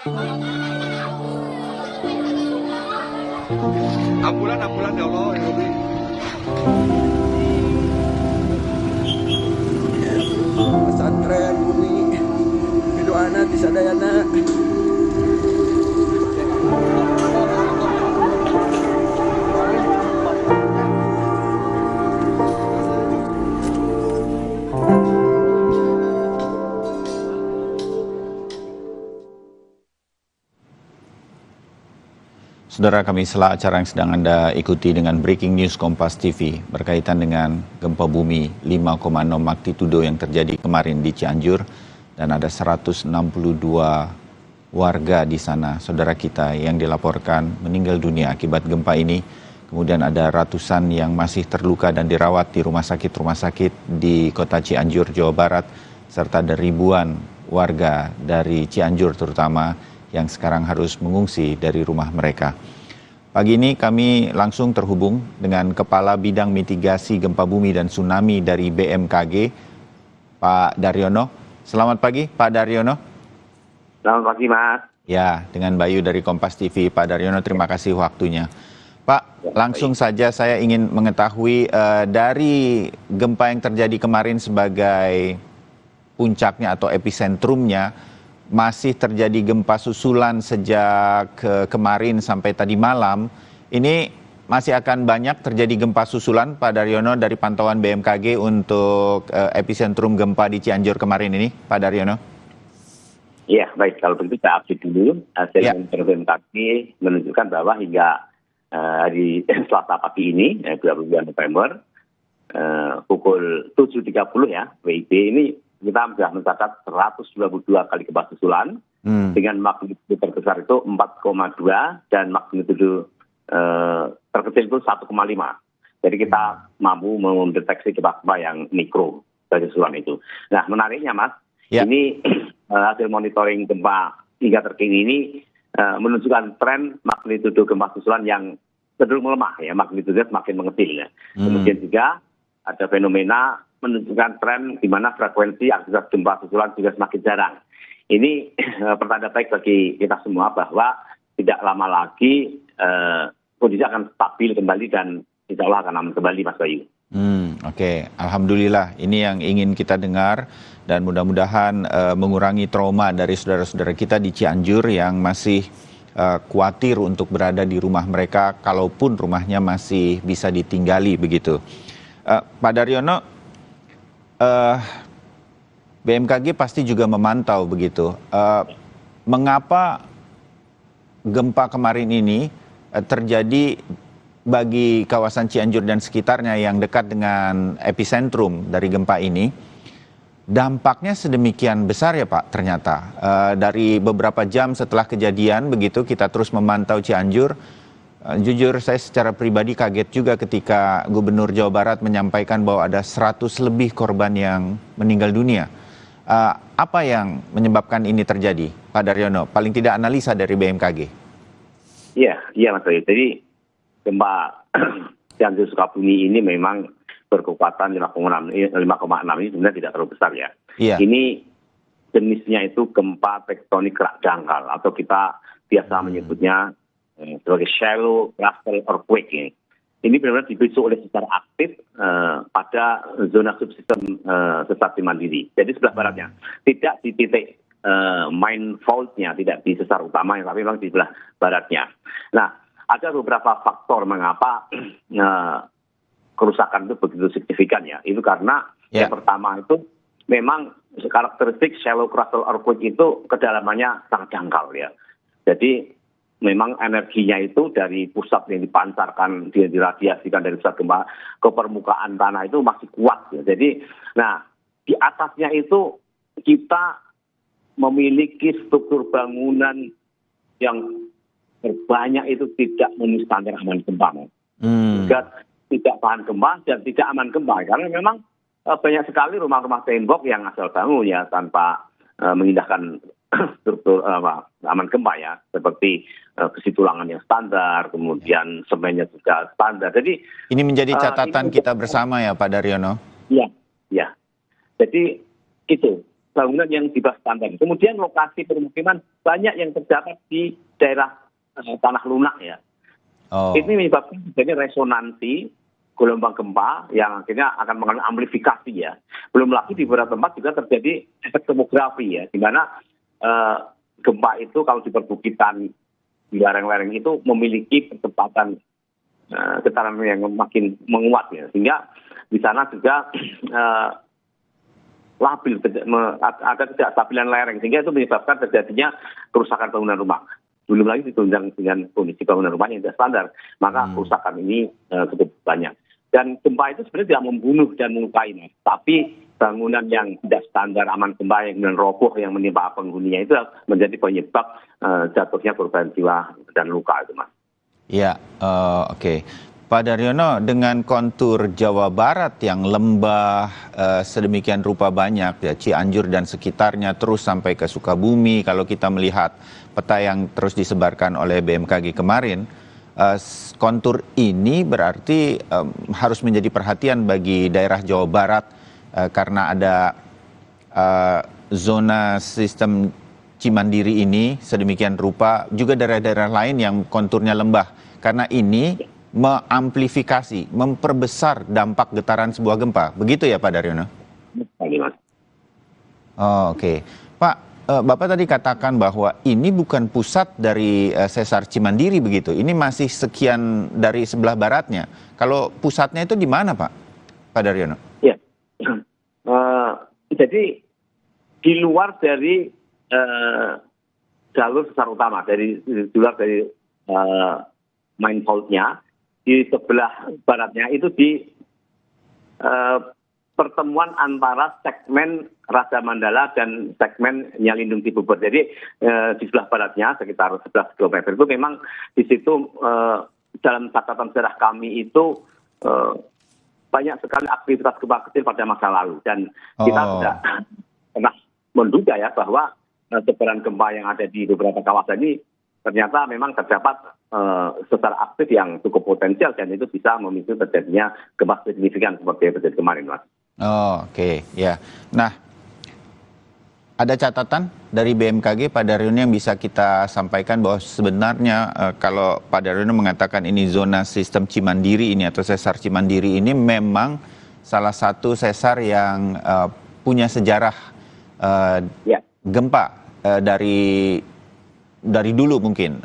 Ambulan ya Allah, ya Rabbi. Pesantren Bumi Hidoana di Sadayana. Saudara, kami setelah acara yang sedang Anda ikuti dengan breaking news Kompas TV berkaitan dengan gempa bumi 5,6 magnitudo yang terjadi kemarin di Cianjur dan ada 162 warga di sana, saudara kita yang dilaporkan meninggal dunia akibat gempa ini. Kemudian ada ratusan yang masih terluka dan dirawat di rumah sakit di kota Cianjur, Jawa Barat, serta ada ribuan warga dari Cianjur terutama yang sekarang harus mengungsi dari rumah mereka. Pagi ini kami langsung terhubung dengan Kepala Bidang Mitigasi Gempa Bumi dan Tsunami dari BMKG, Pak Daryono. Selamat pagi, Pak Daryono. Selamat pagi, Mas. Ya, dengan Bayu dari Kompas TV. Pak Daryono, terima kasih waktunya. Pak, langsung saja saya ingin mengetahui dari gempa yang terjadi kemarin sebagai puncaknya atau episentrumnya, masih terjadi gempa susulan sejak kemarin sampai tadi malam. Ini masih akan banyak terjadi gempa susulan, Pak Daryono, dari pantauan BMKG untuk epicentrum gempa di Cianjur kemarin ini, Pak Daryono? Iya, baik. Kalau begitu kita update dulu. Hasil BMKG menunjukkan bahwa hingga hari Selasa pagi ini, 22 November, pukul 7.30 ya, WIB ini, kita sudah mencatat 122 kali gempa susulan dengan magnitudo terbesar itu 4,2 dan magnitudo terkecil itu 1,5. Jadi kita mampu mendeteksi gempa-gempa yang mikro dari susulan itu. Nah, menariknya, Mas, ini hasil monitoring gempa hingga terkini ini menunjukkan tren magnitudo gempa susulan yang cenderung melemah ya, magnitudonya semakin mengecil ya. Kemudian juga ada fenomena menunjukkan tren di mana frekuensi aktivitas gempa susulan juga semakin jarang. Ini pertanda baik bagi kita semua bahwa tidak lama lagi kondisi akan stabil kembali dan insya Allah akan aman kembali, Mas Bayu. Oke. Alhamdulillah, ini yang ingin kita dengar dan mudah-mudahan mengurangi trauma dari saudara-saudara kita di Cianjur yang masih khawatir untuk berada di rumah mereka kalaupun rumahnya masih bisa ditinggali begitu. Pak Daryono, BMKG pasti juga memantau begitu. Mengapa gempa kemarin ini terjadi bagi kawasan Cianjur dan sekitarnya yang dekat dengan epicentrum dari gempa ini? Dampaknya sedemikian besar ya Pak ternyata. Dari beberapa jam setelah kejadian begitu kita terus memantau Cianjur. Jujur saya secara pribadi kaget juga ketika Gubernur Jawa Barat menyampaikan bahwa ada 100 lebih korban yang meninggal dunia. Apa yang menyebabkan ini terjadi, Pak Daryono? Paling tidak analisa dari BMKG. Iya Mas Bayu. Jadi gempa Cianjur Sukabumi ini memang berkekuatan 5,6 ini sebenarnya tidak terlalu besar ya. Iya. Ini jenisnya itu gempa tektonik gerak dangkal atau kita biasa menyebutnya sebagai shallow crustal earthquake ini. Ini benar-benar dipicu oleh secara aktif pada zona subsistem sesar Cimandiri. Jadi sebelah baratnya, tidak di titik main faultnya, tidak di sesar utamanya, tapi memang di sebelah baratnya. Nah, ada beberapa faktor mengapa kerusakan itu begitu signifikan ya. Itu karena yang pertama itu memang karakteristik shallow crustal earthquake itu kedalamannya sangat dangkal ya. Jadi memang energinya itu dari pusat yang dipancarkan, diradiasikan dari pusat gempa ke permukaan tanah itu masih kuat ya. Jadi, nah di atasnya itu kita memiliki struktur bangunan yang banyak itu tidak memenuhi standar aman gempa. Juga tidak tahan gempa dan tidak aman gempa. Karena memang banyak sekali rumah-rumah tembok yang asal bangun ya tanpa mengindahkan struktur aman gempa ya, seperti besi tulangan yang standar, kemudian semennya juga standar. Jadi ini menjadi catatan kita bersama ya Pak Daryono. Iya. Jadi itu bangunan yang di bawah standar. Kemudian lokasi permukiman banyak yang terdapat di daerah tanah lunak ya. Oh. Ini menyebabkan terjadi resonansi gelombang gempa yang akhirnya akan mengalami amplifikasi ya. Belum lagi di beberapa tempat juga terjadi efek topografi ya, di mana gempa itu kalau di perbukitan di lereng-lereng itu memiliki percepatan getaran yang makin menguat ya, sehingga di sana juga labil, ada ketidakstabilan lereng, sehingga itu menyebabkan terjadinya kerusakan bangunan rumah. Belum lagi ditunjang dengan kondisi bangunan rumah yang tidak standar, maka kerusakan ini cukup banyak. Dan gempa itu sebenarnya tidak membunuh dan melukai, Mas. Tapi bangunan yang tidak standar aman gempa yang kemudian roboh yang menimpa penghuninya itu menjadi penyebab jatuhnya korban jiwa dan luka itu, Mas. Ya, oke. Pak Daryono, dengan kontur Jawa Barat yang lembah sedemikian rupa banyak, ya, Cianjur dan sekitarnya terus sampai ke Sukabumi, kalau kita melihat peta yang terus disebarkan oleh BMKG kemarin, kontur ini berarti harus menjadi perhatian bagi daerah Jawa Barat karena ada zona sistem Cimandiri ini sedemikian rupa, juga daerah-daerah lain yang konturnya lembah, karena ini mengamplifikasi, memperbesar dampak getaran sebuah gempa. Begitu ya Pak Daryono? Oh, oke. Pak, Bapak tadi katakan bahwa ini bukan pusat dari sesar Cimandiri begitu. Ini masih sekian dari sebelah baratnya. Kalau pusatnya itu di mana Pak Daryono? Ya, jadi di luar dari jalur sesar utama, di luar dari main fault-nya, di sebelah baratnya itu di pertemuan antara segmen Raja Mandala dan segmen Nyalindung Cibubur. Jadi di sebelah baratnya sekitar 11 km itu memang di situ dalam catatan sejarah kami itu banyak sekali aktivitas gempa kecil pada masa lalu, dan kita tidak pernah menduga ya bahwa sebaran gempa yang ada di beberapa kawasan ini ternyata memang terdapat secara aktif yang cukup potensial, dan itu bisa memicu terjadinya gempa signifikan seperti yang terjadi kemarin, Mas. Oh, oke, ya. Nah, ada catatan dari BMKG Pak Daryono yang bisa kita sampaikan bahwa sebenarnya kalau Pak Daryono mengatakan ini zona sistem Cimandiri ini atau sesar Cimandiri ini memang salah satu sesar yang punya sejarah gempa dari dulu mungkin.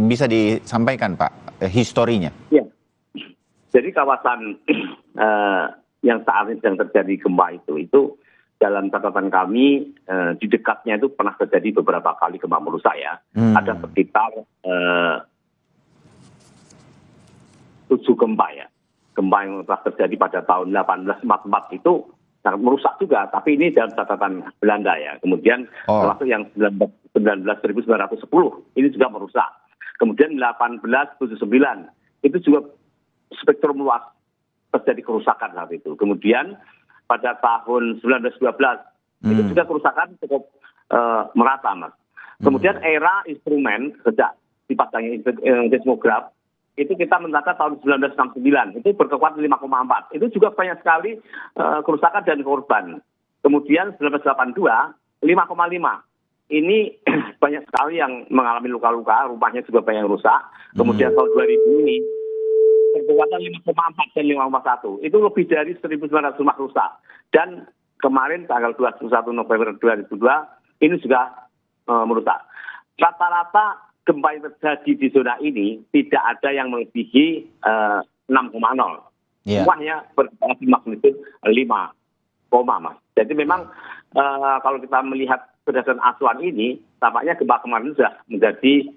Bisa disampaikan Pak historinya? Ya. Jadi kawasan yang saat ini sedang terjadi gempa itu dalam catatan kami di dekatnya itu pernah terjadi beberapa kali gempa merusak ya. Ada sekitar 7 gempa ya. Gempa yang telah terjadi pada tahun 1844 itu sangat merusak juga, tapi ini dalam catatan Belanda ya. Kemudian termasuk yang 19.910 ini juga merusak. Kemudian 1879 itu juga spektrum luas terjadi kerusakan saat itu. Kemudian pada tahun 1912 itu juga kerusakan cukup merata, Mas. Kemudian era instrumen sejak dipasangnya seismograf itu kita mencatat tahun 1969 itu berkekuatan 5,4. Itu juga banyak sekali kerusakan dan korban. Kemudian 1982 5,5. Ini banyak sekali yang mengalami luka-luka, rumahnya juga banyak yang rusak. Kemudian tahun 2000 ini berkekuatan 5,4 dan 5,1. Itu lebih dari 1.900 rumah rusak. Dan kemarin tanggal 21 November 2002 ini juga merusak. Rata-rata gempa yang terjadi di zona ini tidak ada yang melebihi 6,0. Semuanya berkekuatan magnitudo 5, Mas. Jadi memang kalau kita melihat berdasarkan acuan ini, tampaknya gempa kemarin sudah menjadi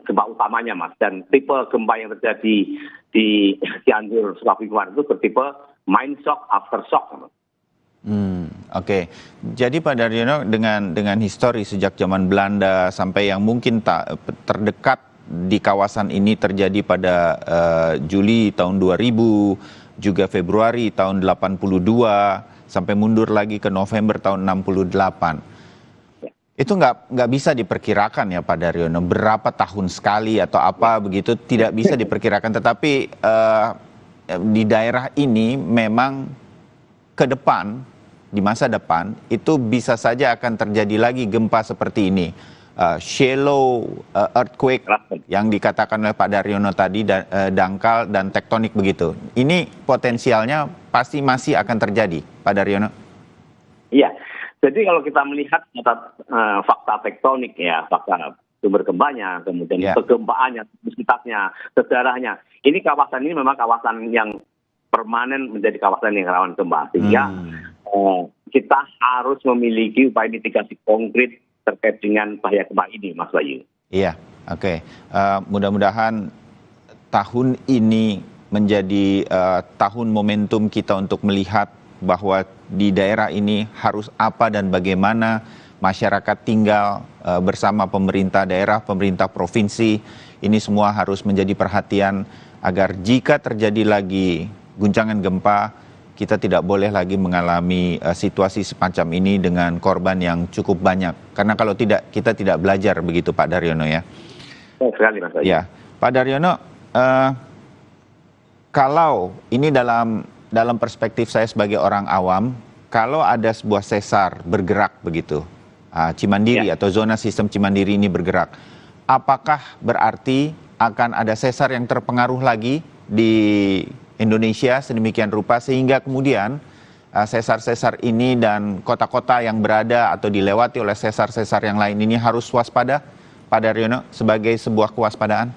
gempa utamanya, Mas. Dan tipe gempa yang terjadi di Cianjur, Sukabumi kemarin itu bertipe main shock after shock, Mas. Oke. Jadi Pak Daryono dengan histori sejak zaman Belanda sampai yang mungkin tak terdekat di kawasan ini terjadi pada Juli tahun 2000, juga Februari tahun 82, sampai mundur lagi ke November tahun 68. Itu nggak bisa diperkirakan ya Pak Daryono, berapa tahun sekali atau apa begitu, tidak bisa diperkirakan. Tetapi di daerah ini memang ke depan di masa depan itu bisa saja akan terjadi lagi gempa seperti ini. Shallow earthquake yang dikatakan oleh Pak Daryono tadi, dangkal dan tektonik begitu. Ini potensialnya pasti masih akan terjadi, Pak Daryono. Iya, jadi kalau kita melihat fakta tektonik ya, fakta sumber gempanya, kemudian kegempaannya, intensitasnya, sejarahnya. Ini kawasan ini memang kawasan yang permanen menjadi kawasan yang rawan gempa. Sehingga kita harus memiliki upaya mitigasi konkret terkait dengan bahaya gempa ini, Mas Bayu. Iya, oke. Mudah-mudahan tahun ini menjadi tahun momentum kita untuk melihat bahwa di daerah ini harus apa dan bagaimana masyarakat tinggal bersama pemerintah daerah, pemerintah provinsi. Ini semua harus menjadi perhatian agar jika terjadi lagi guncangan gempa, kita tidak boleh lagi mengalami situasi semacam ini dengan korban yang cukup banyak. Karena kalau tidak, kita tidak belajar begitu, Pak Daryono ya. Sekali, Mas Bayu. Ya, Pak Daryono, kalau ini dalam perspektif saya sebagai orang awam, kalau ada sebuah sesar bergerak begitu, Cimandiri atau zona sistem Cimandiri ini bergerak, apakah berarti akan ada sesar yang terpengaruh lagi di Indonesia sedemikian rupa sehingga kemudian sesar-sesar ini dan kota-kota yang berada atau dilewati oleh sesar-sesar yang lain ini harus waspada, Pak Daryono, sebagai sebuah kewaspadaan?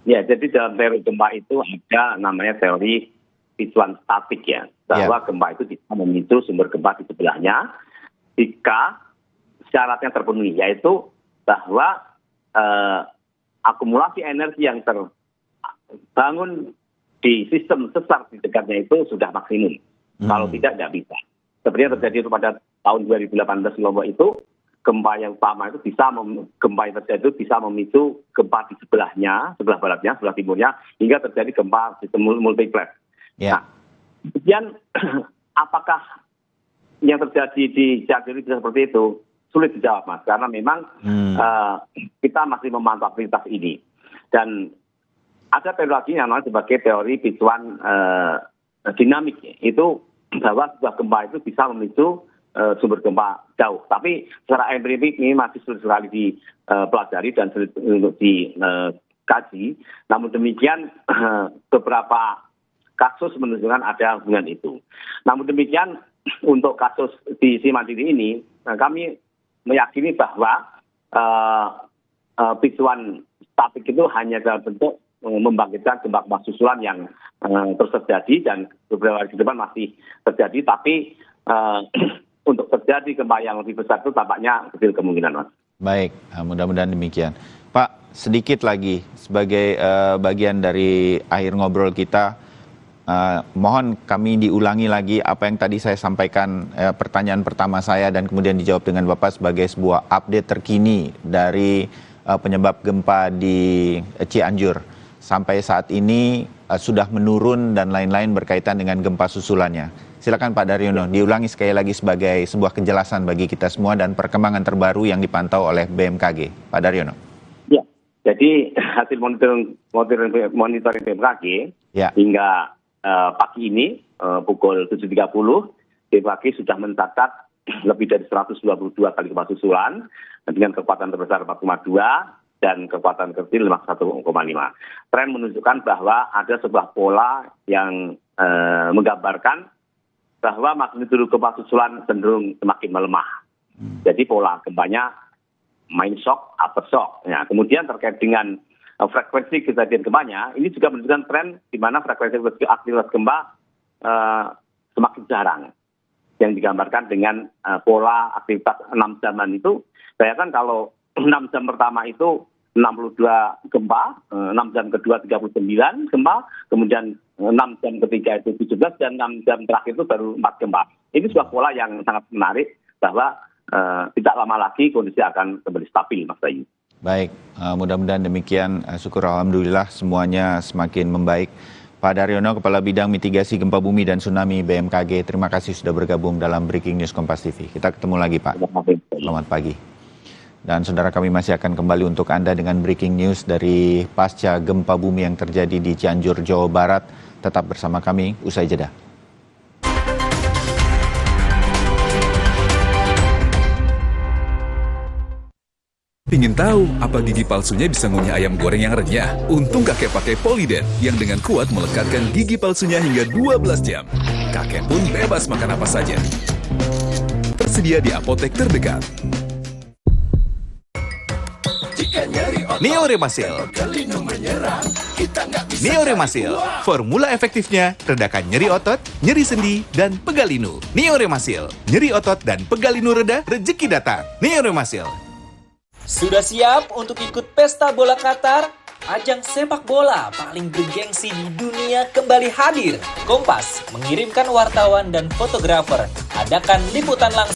Ya, jadi dalam teori gempa itu ada namanya teori picuan statik ya, bahwa gempa itu bisa memicu sumber gempa di sebelahnya jika syaratnya terpenuhi, yaitu bahwa akumulasi energi yang terbangun di sistem sesar di dekatnya itu sudah maksimum. Kalau tidak bisa. Seperti yang terjadi pada tahun 2018 di Lombok itu, gempa yang utama itu gempa yang terjadi itu bisa memicu gempa di sebelahnya, sebelah baratnya, sebelah timurnya, hingga terjadi gempa sistem multiplex. Nah, kemudian apakah yang terjadi di Cianjur bisa seperti itu? Sulit dijawab, Mas, karena memang kita masih memantau aktivitas ini. Dan ada teori lagi yang namanya sebagai teori picuan dinamik. Itu bahwa sebuah gempa itu bisa memicu sumber gempa jauh. Tapi secara empirik ini masih sulit sekali dipelajari dan sulit untuk dikaji. Namun demikian beberapa kasus menunjukkan ada hubungan itu. Namun demikian untuk kasus di Cimandiri ini, kami meyakini bahwa picuan statik itu hanya dalam bentuk membangkitkan gempa-gempa susulan yang terus terjadi dan beberapa hari ke depan masih terjadi, tapi untuk terjadi gempa yang lebih besar itu tampaknya kecil kemungkinan, Mas. Baik, mudah-mudahan demikian. Pak, sedikit lagi sebagai bagian dari akhir ngobrol kita, mohon kami diulangi lagi apa yang tadi saya sampaikan, pertanyaan pertama saya dan kemudian dijawab dengan Bapak sebagai sebuah update terkini dari penyebab gempa di Cianjur. Sampai saat ini sudah menurun dan lain-lain berkaitan dengan gempa susulannya. Silakan Pak Daryono, diulangi sekali lagi sebagai sebuah kejelasan bagi kita semua dan perkembangan terbaru yang dipantau oleh BMKG. Pak Daryono. Ya, jadi hasil monitoring BMKG hingga pagi ini pukul 7.30, BMKG sudah mencatat lebih dari 122 kali gempa susulan dengan kekuatan terbesar 4,2 dan kekuatan kecil 1,5. Tren menunjukkan bahwa ada sebuah pola yang menggambarkan bahwa magnitudo gempa susulan cenderung semakin melemah. Jadi pola gempanya main shock, upper shock. Ya, kemudian terkait dengan frekuensi kejadian gempanya, ini juga menunjukkan tren di mana frekuensi aktivitas gempa semakin jarang. Yang digambarkan dengan pola aktivitas 6 jaman itu, bayangkan kalau 6 jam pertama itu 62 gempa, 6 jam kedua 39 gempa, kemudian 6 jam ketiga itu 17, dan 6 jam terakhir itu baru 4 gempa. Ini sebuah pola yang sangat menarik bahwa tidak lama lagi kondisi akan kembali stabil, Mas Bayu. Baik, mudah-mudahan demikian. Syukur alhamdulillah semuanya semakin membaik. Pak Daryono, Kepala Bidang Mitigasi Gempa Bumi dan Tsunami BMKG, terima kasih sudah bergabung dalam Breaking News Kompas TV. Kita ketemu lagi, Pak. Selamat pagi. Dan saudara, kami masih akan kembali untuk Anda dengan breaking news dari pasca gempa bumi yang terjadi di Cianjur, Jawa Barat. Tetap bersama kami, usai jeda. Ingin tahu apa gigi palsunya bisa ngunyah ayam goreng yang renyah? Untung kakek pakai Poliden yang dengan kuat melekatkan gigi palsunya hingga 12 jam. Kakek pun bebas makan apa saja. Tersedia di apotek terdekat. Neoremasil. Neoremasil. Formula efektifnya redakan nyeri otot, nyeri sendi, dan pegal linu. Neoremasil. Nyeri otot dan pegal linu reda, rezeki datang. Neoremasil. Sudah siap untuk ikut pesta bola Qatar? Ajang sepak bola paling bergengsi di dunia kembali hadir. Kompas mengirimkan wartawan dan fotografer. Adakan liputan langsung.